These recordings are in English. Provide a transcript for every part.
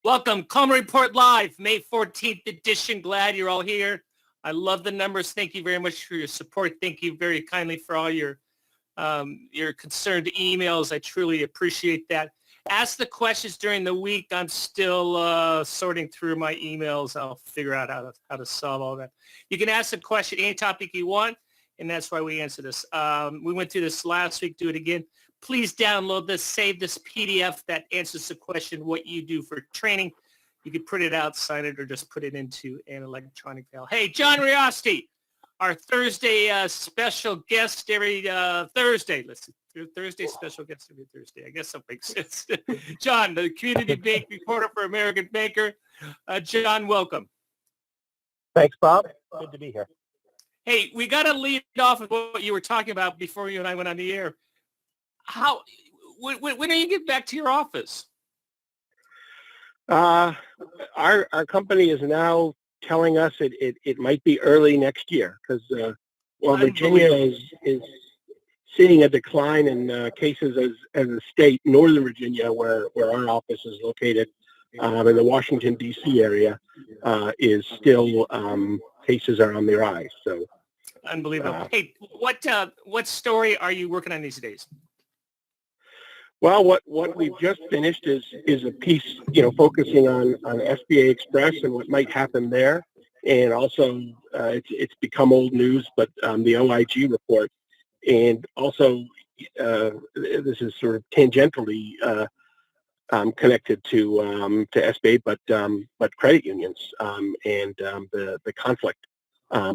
Welcome, Coleman Report Live, May 14th edition. Glad you're all here. I love the numbers. Thank you very much for your support. Thank you very kindly for all your concerned emails. I truly appreciate that. Ask the questions during the week. I'm still sorting through my emails. I'll figure out how to solve all that. You can ask a question, any topic you want, and that's why we answer this. We went through this last week. Do it again. Please download this, save this PDF that answers the question, what you do for training. You can print it out, sign it, or just put it into an electronic file. Hey, John Riosti, our Thursday special guest every Thursday. Listen, Thursday special guest every Thursday. I guess that makes sense. John, the community bank reporter for American Banker. John, welcome. Thanks, Bob. Good to be here. Hey, we got to lead off with what you were talking about before you and I went on the air. When are you getting back to your office? Our company is now telling us it might be early next year because Virginia is seeing a decline in cases as a state. Northern Virginia, where our office is located, in the Washington D.C. area, is still cases are on the rise. So unbelievable. Hey, what story are you working on these days? Well, what we've just finished is a piece, focusing on SBA Express and what might happen there, and also it's become old news, but the OIG report, and also this is sort of tangentially connected to SBA, but credit unions and the conflict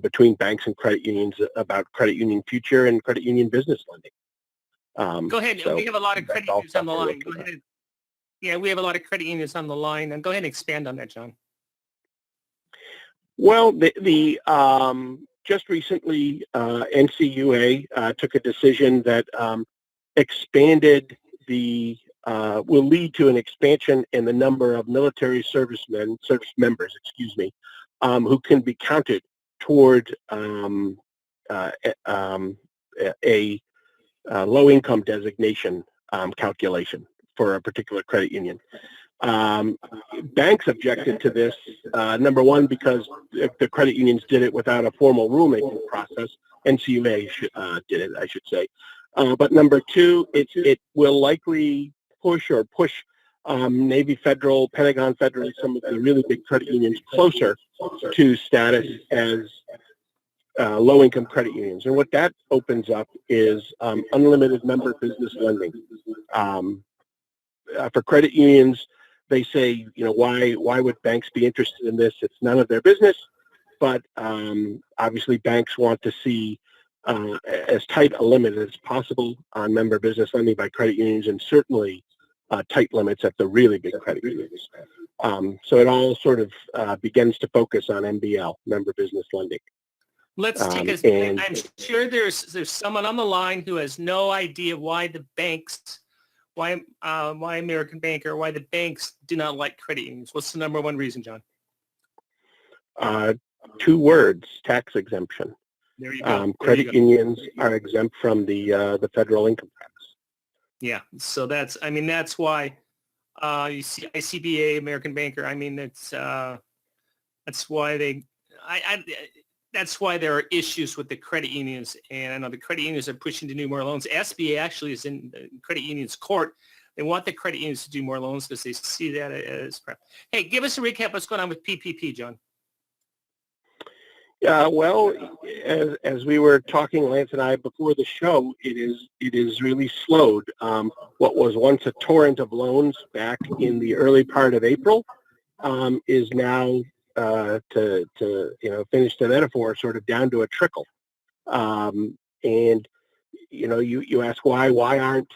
between banks and credit unions about credit union future and credit union business lending. Go ahead. So we have a lot of credit unions on the line. Go ahead. Yeah, we have a lot of credit unions on the line. And go ahead and expand on that, John. Well, the just recently, NCUA took a decision that expanded will lead to an expansion in the number of military service members, who can be counted toward a low-income designation calculation for a particular credit union. Banks objected to this, number one, because if the credit unions did it without a formal rulemaking process. NCUA did it, I should say. But number two, it will likely push Navy Federal, Pentagon Federal, some of the really big credit unions closer to status as low-income credit unions. And what that opens up is unlimited member business lending. For credit unions, they say, why would banks be interested in this? It's none of their business. But obviously, banks want to see as tight a limit as possible on member business lending by credit unions, and certainly tight limits at the really big credit unions. So it all sort of begins to focus on MBL, member business lending. Let's take I'm sure there's someone on the line who has no idea why the banks, why American Banker, why the banks do not like credit unions. What's the number one reason, John? 2 words: tax exemption. There you go. Credit unions are exempt from the federal income tax. Yeah, so that's why you see ICBA, American Banker. That's why that's why there are issues with the credit unions, and I know the credit unions are pushing to do more loans. SBA actually is in the credit unions court. They want the credit unions to do more loans because they see that as crap. Hey, give us a recap. What's going on with PPP, John? Well, as we were talking, Lance and I, before the show, it is really slowed. What was once a torrent of loans back in the early part of April is now, to finish the metaphor, sort of down to a trickle. And you ask why aren't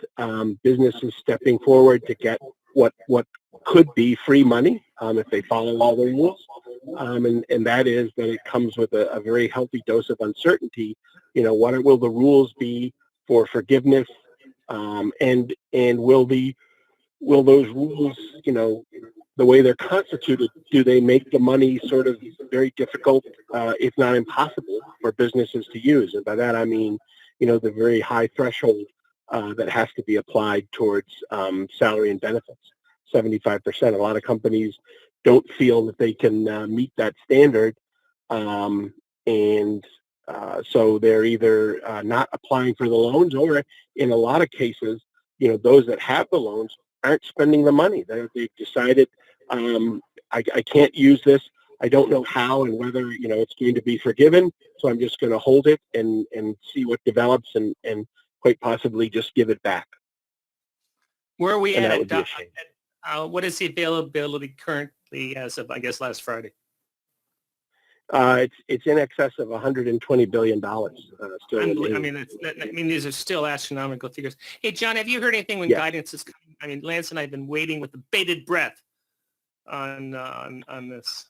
businesses stepping forward to get what could be free money if they follow all the rules, and that is that it comes with a very healthy dose of uncertainty. What will the rules be for forgiveness, and will those rules, the way they're constituted, do they make the money sort of very difficult, if not impossible, for businesses to use? And by that I mean, the very high threshold that has to be applied towards salary and benefits. 75%. A lot of companies don't feel that they can meet that standard, and so they're either not applying for the loans, or in a lot of cases, those that have the loans aren't spending the money. They've decided, I can't use this. I don't know how and whether, it's going to be forgiven. So I'm just going to hold it and see what develops, and quite possibly just give it back. Where are we And at? that would be a shame. What is the availability currently as of, I guess, last Friday? It's in excess of $120 billion. Still these are still astronomical figures. Hey, John, have you heard anything when guidance is coming? I mean, Lance and I have been waiting with bated breath on this.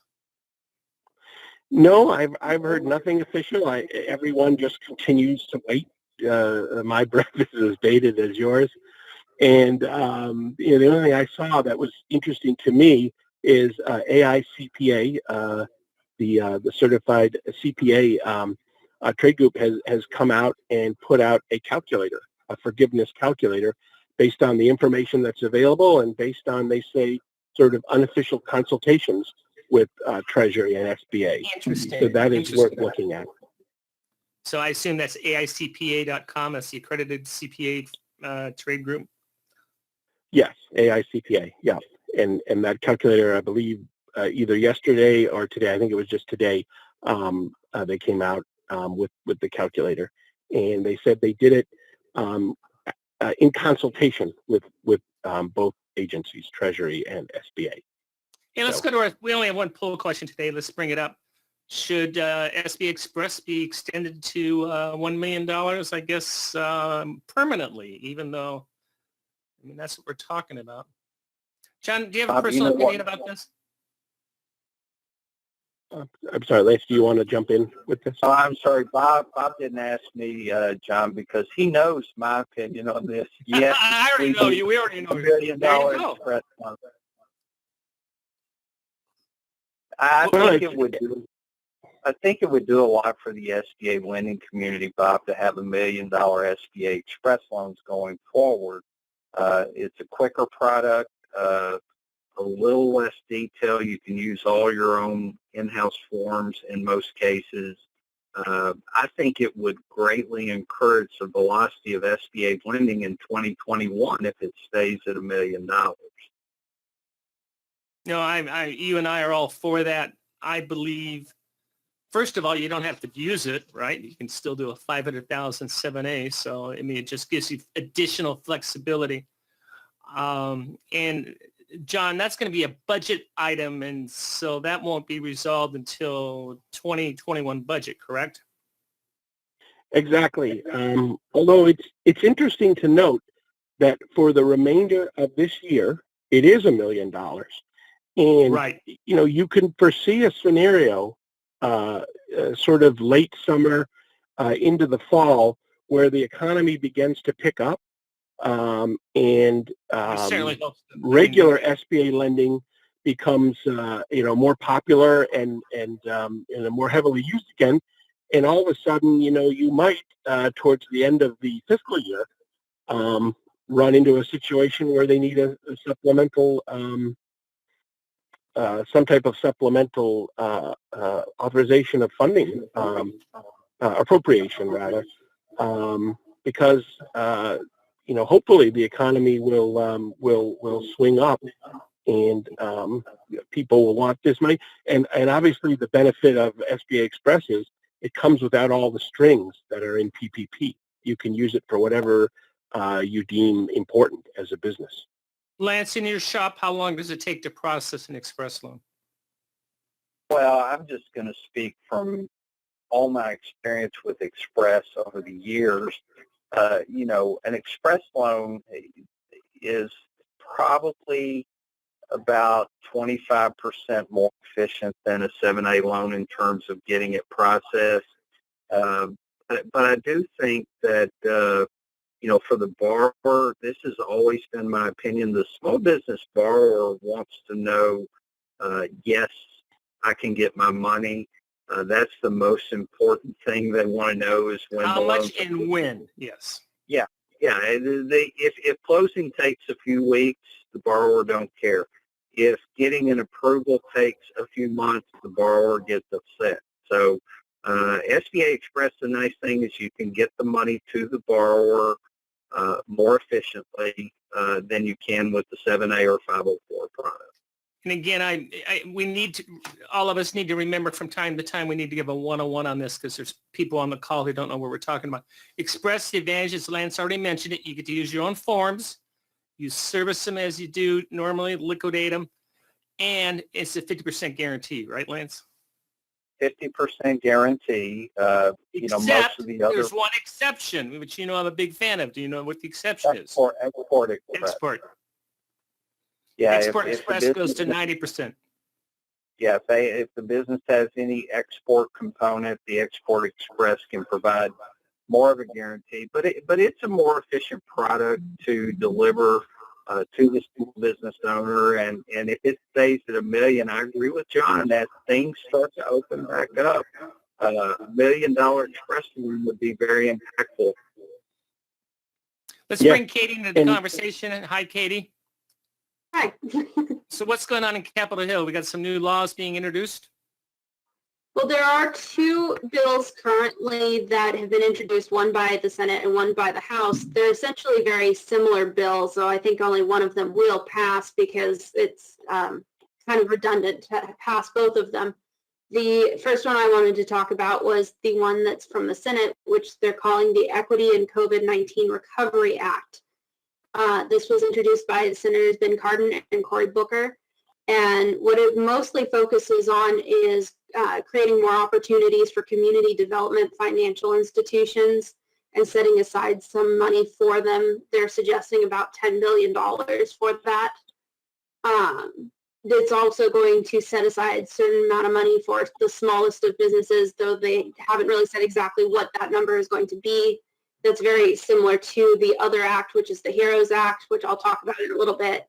No, I've heard nothing official. Everyone just continues to wait. My breath is as bated as yours. And the only thing I saw that was interesting to me is AICPA, the certified CPA trade group has come out and put out a calculator, a forgiveness calculator, based on the information that's available and based on, they say, sort of unofficial consultations with Treasury and SBA. Interesting. So that is worth looking at. So I assume that's AICPA.com. That's the accredited CPA trade group. Yes, AICPA. Yeah, and that calculator, I believe, either yesterday or today, I think it was just today, they came out with the calculator, and they said they did it in consultation with both agencies, Treasury and SBA. Hey, let's go to we only have one poll question today. Let's bring it up. Should SBA Express be extended to $1 million, I guess, permanently, even though, that's what we're talking about. John, do you have a personal opinion about this? I'm sorry, Lance, do you want to jump in with this? Oh, I'm sorry, Bob. Bob didn't ask me, John, because he knows my opinion on this. Yes, I already know you. We already know $1 billion express fund. I think it would do a lot for the SBA lending community, Bob, to have $1 million SBA Express loans going forward. It's a quicker product, a little less detail. You can use all your own in-house forms in most cases. I think it would greatly encourage the velocity of SBA lending in 2021 if it stays at $1 million. No, you and I are all for that. I believe, first of all, you don't have to use it, right? You can still do a 500,000 7A. So, it just gives you additional flexibility. And John, that's going to be a budget item, and so that won't be resolved until 2021 budget, correct? Exactly. Although it's interesting to note that for the remainder of this year, it is $1 million. And, right. You can foresee a scenario sort of late summer into the fall where the economy begins to pick up, and regular SBA lending becomes more popular and more heavily used again. And all of a sudden, you might, towards the end of the fiscal year, run into a situation where they need a supplemental some type of supplemental authorization of funding, appropriation rather, because hopefully the economy will swing up, and people will want this money. And obviously the benefit of SBA Express is it comes without all the strings that are in PPP. You can use it for whatever you deem important as a business. Lance, in your shop, how long does it take to process an Express loan? Well, I'm just going to speak from all my experience with Express over the years. An Express loan is probably about 25% more efficient than a 7A loan in terms of getting it processed. But I do think that for the borrower, this has always been my opinion. The small business borrower wants to know, yes, I can get my money. That's the most important thing they want to know is when. How much and when? Yes. Yeah. If closing takes a few weeks, the borrower don't care. If getting an approval takes a few months, the borrower gets upset. So SBA Express, the nice thing is you can get the money to the borrower more efficiently than you can with the 7A or 504 product. And again, we need to, all of us need to remember from time to time, we need to give a 101 on this because there's people on the call who don't know what we're talking about. Express the advantages. Lance already mentioned it. You get to use your own forms. You service them as you do normally, liquidate them. And it's a 50% guarantee, right, Lance? 50% guarantee. Most of the other. There's one exception, which I'm a big fan of. Do you know what the exception is? Export Express. Export. Yeah, Export Express goes to 90%. Yeah, if the business has any export component, the Export Express can provide more of a guarantee. But it's a more efficient product to deliver to the small business owner. And if it stays at $1 million, I agree with John, as things start to open back up, $1 million express loan would be very impactful. Let's bring Katie into the conversation. Hi, Katie. Hi. So what's going on in Capitol Hill? We got some new laws being introduced? Well, there are two bills currently that have been introduced, one by the Senate and one by the House. They're essentially very similar bills, so I think only one of them will pass because it's kind of redundant to pass both of them. The first one I wanted to talk about was the one that's from the Senate, which they're calling the Equity and COVID-19 Recovery Act. This was introduced by Senators Ben Cardin and Cory Booker. And what it mostly focuses on is creating more opportunities for community development financial institutions and setting aside some money for them. They're suggesting about $10 billion for that. It's also going to set aside a certain amount of money for the smallest of businesses, though they haven't really said exactly what that number is going to be. That's very similar to the other act, which is the HEROES Act, which I'll talk about in a little bit.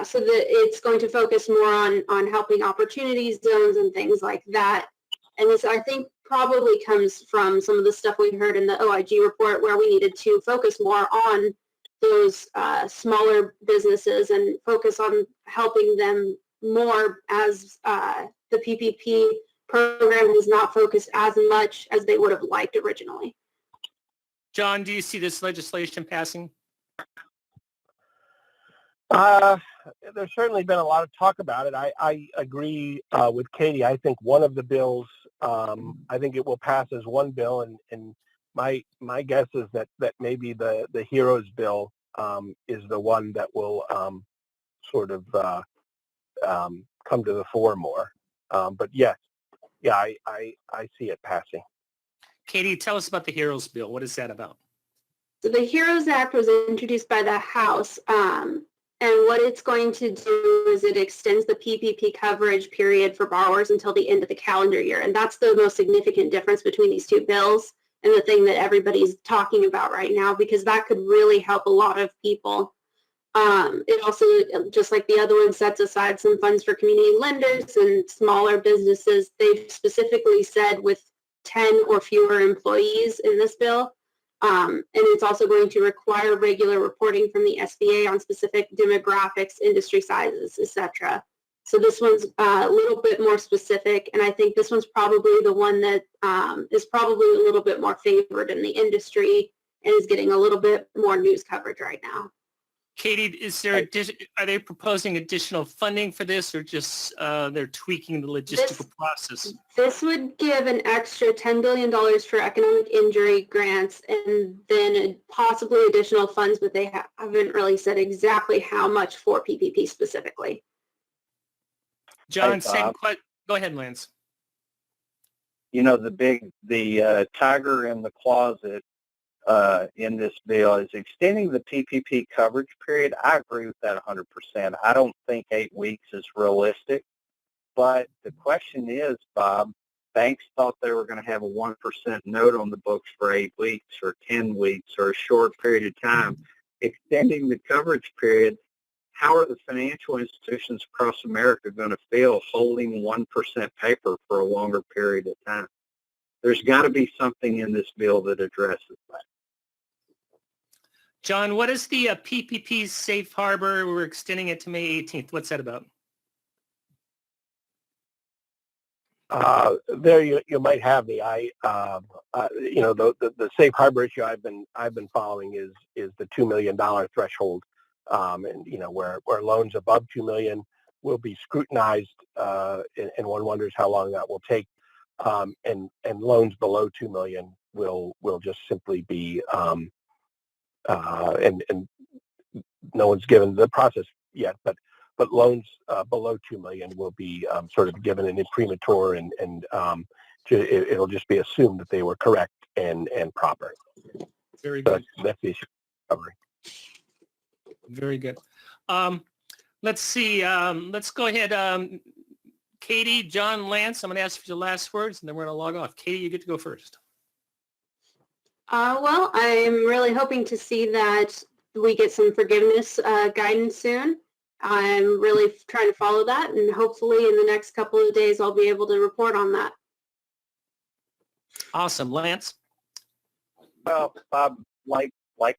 So it's going to focus more on helping opportunity zones and things like that. And this, I think, probably comes from some of the stuff we heard in the OIG report, where we needed to focus more on those smaller businesses and focus on helping them more, as the PPP program was not focused as much as they would have liked originally. John, do you see this legislation passing? There's certainly been a lot of talk about it. I agree with Katie. I think one of the bills, I think it will pass as one bill, and my guess is that maybe the HEROES bill is the one that will sort of come to the fore more. But yes, I see it passing. Katie, tell us about the HEROES bill. What is that about? So the HEROES Act was introduced by the House, and what it's going to do is it extends the PPP coverage period for borrowers until the end of the calendar year. And that's the most significant difference between these two bills and the thing that everybody's talking about right now, because that could really help a lot of people. It also, just like the other one, sets aside some funds for community lenders and smaller businesses. They've specifically said with 10 or fewer employees in this bill. And it's also going to require regular reporting from the SBA on specific demographics, industry sizes, etc. So this one's a little bit more specific, and I think this one's probably the one that is probably a little bit more favored in the industry and is getting a little bit more news coverage right now. Katie, are they proposing additional funding for this, or just they're tweaking the logistical process? This would give an extra $10 billion for economic injury grants, and then possibly additional funds, but they haven't really said exactly how much for PPP specifically. John, go ahead, Lance. The tiger in the closet in this bill is extending the PPP coverage period. I agree with that 100%. I don't think 8 weeks is realistic. But the question is, Bob, banks thought they were going to have a 1% note on the books for 8 weeks or 10 weeks or a short period of time. Extending the coverage period, how are the financial institutions across America going to feel holding 1% paper for a longer period of time? There's got to be something in this bill that addresses that. John, what is the PPP safe harbor? We're extending it to May 18th. What's that about? There you might have the the safe harbor issue I've been following is the $2 million threshold, and where loans above $2 million will be scrutinized, and one wonders how long that will take, and loans below $2 million will just simply be and no one's given the process yet, but loans below $2 million will be sort of given an imprimatur, and it'll just be assumed that they were correct and proper. Very good. That's the issue covering. Very good. Let's see. Let's go ahead. Katie, John, Lance, I'm going to ask for your last words, and then we're going to log off. Katie, you get to go first. Well, I'm really hoping to see that we get some forgiveness guidance soon. I'm really trying to follow that, and hopefully in the next couple of days I'll be able to report on that. Awesome. Lance? Well, Bob, like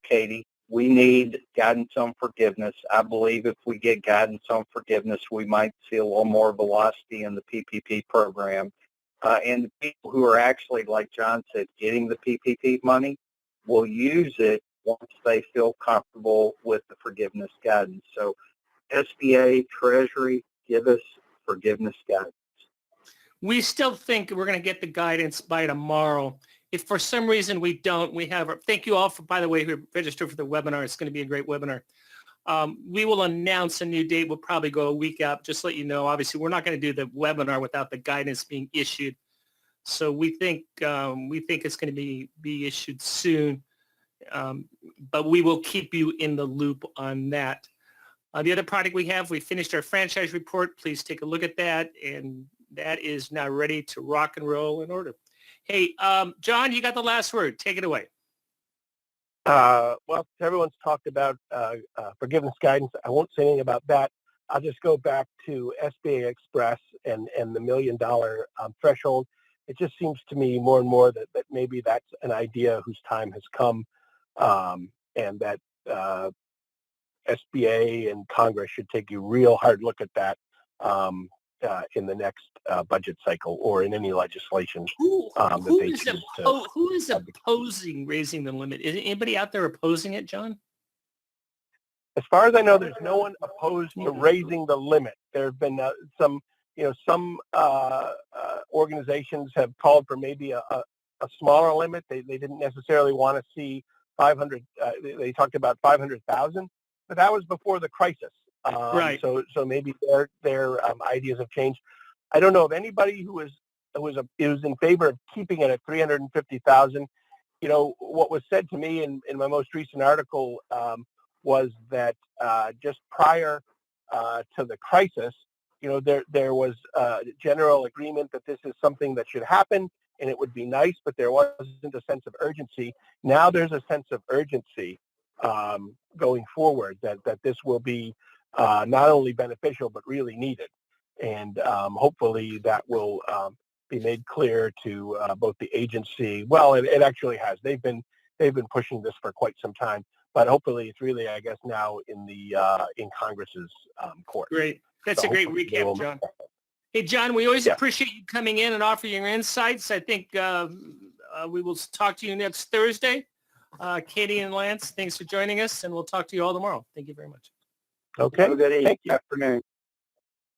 Katie, we need guidance on forgiveness. I believe if we get guidance on forgiveness, we might see a little more velocity in the PPP program. And the people who are actually, like John said, getting the PPP money will use it once they feel comfortable with the forgiveness guidance. So SBA, Treasury, give us forgiveness guidance. We still think we're going to get the guidance by tomorrow. If for some reason we don't, thank you all for, by the way, who registered for the webinar. It's going to be a great webinar. We will announce a new date. We'll probably go a week out, just to let you know. Obviously, we're not going to do the webinar without the guidance being issued. So we think it's going to be issued soon, but we will keep you in the loop on that. The other product we finished our franchise report. Please take a look at that, and that is now ready to rock and roll in order. Hey, John, you got the last word. Take it away. Well, everyone's talked about forgiveness guidance. I won't say anything about that. I'll just go back to SBA Express and the $1 million threshold. It just seems to me more and more that maybe that's an idea whose time has come, and that SBA and Congress should take a real hard look at that in the next budget cycle or in any legislation Who is to. opposing raising the limit? Is anybody out there opposing it, John? As far as I know, there's no one opposed to raising the limit. There have been some organizations have called for maybe a smaller limit. They didn't necessarily want to see 500. They talked about 500,000, but that was before the crisis. Right. So maybe their ideas have changed. I don't know of anybody who is in favor of keeping it at 350,000. What was said to me in my most recent article was that just prior to the crisis, there was general agreement that this is something that should happen and it would be nice, but there wasn't a sense of urgency. Now there's a sense of urgency going forward that this will be not only beneficial but really needed, and hopefully that will be made clear to both the agency. Well, it actually has. They've been pushing this for quite some time, but hopefully it's really, I guess, now in Congress's court. Great. That's So a great recap, John. Hey, John, we always appreciate you coming in and offering your insights. I think we will talk to you next Thursday. Katie and Lance, thanks for joining us, and we'll talk to you all tomorrow. Thank you very much. Okay. Have a good Thank you. afternoon.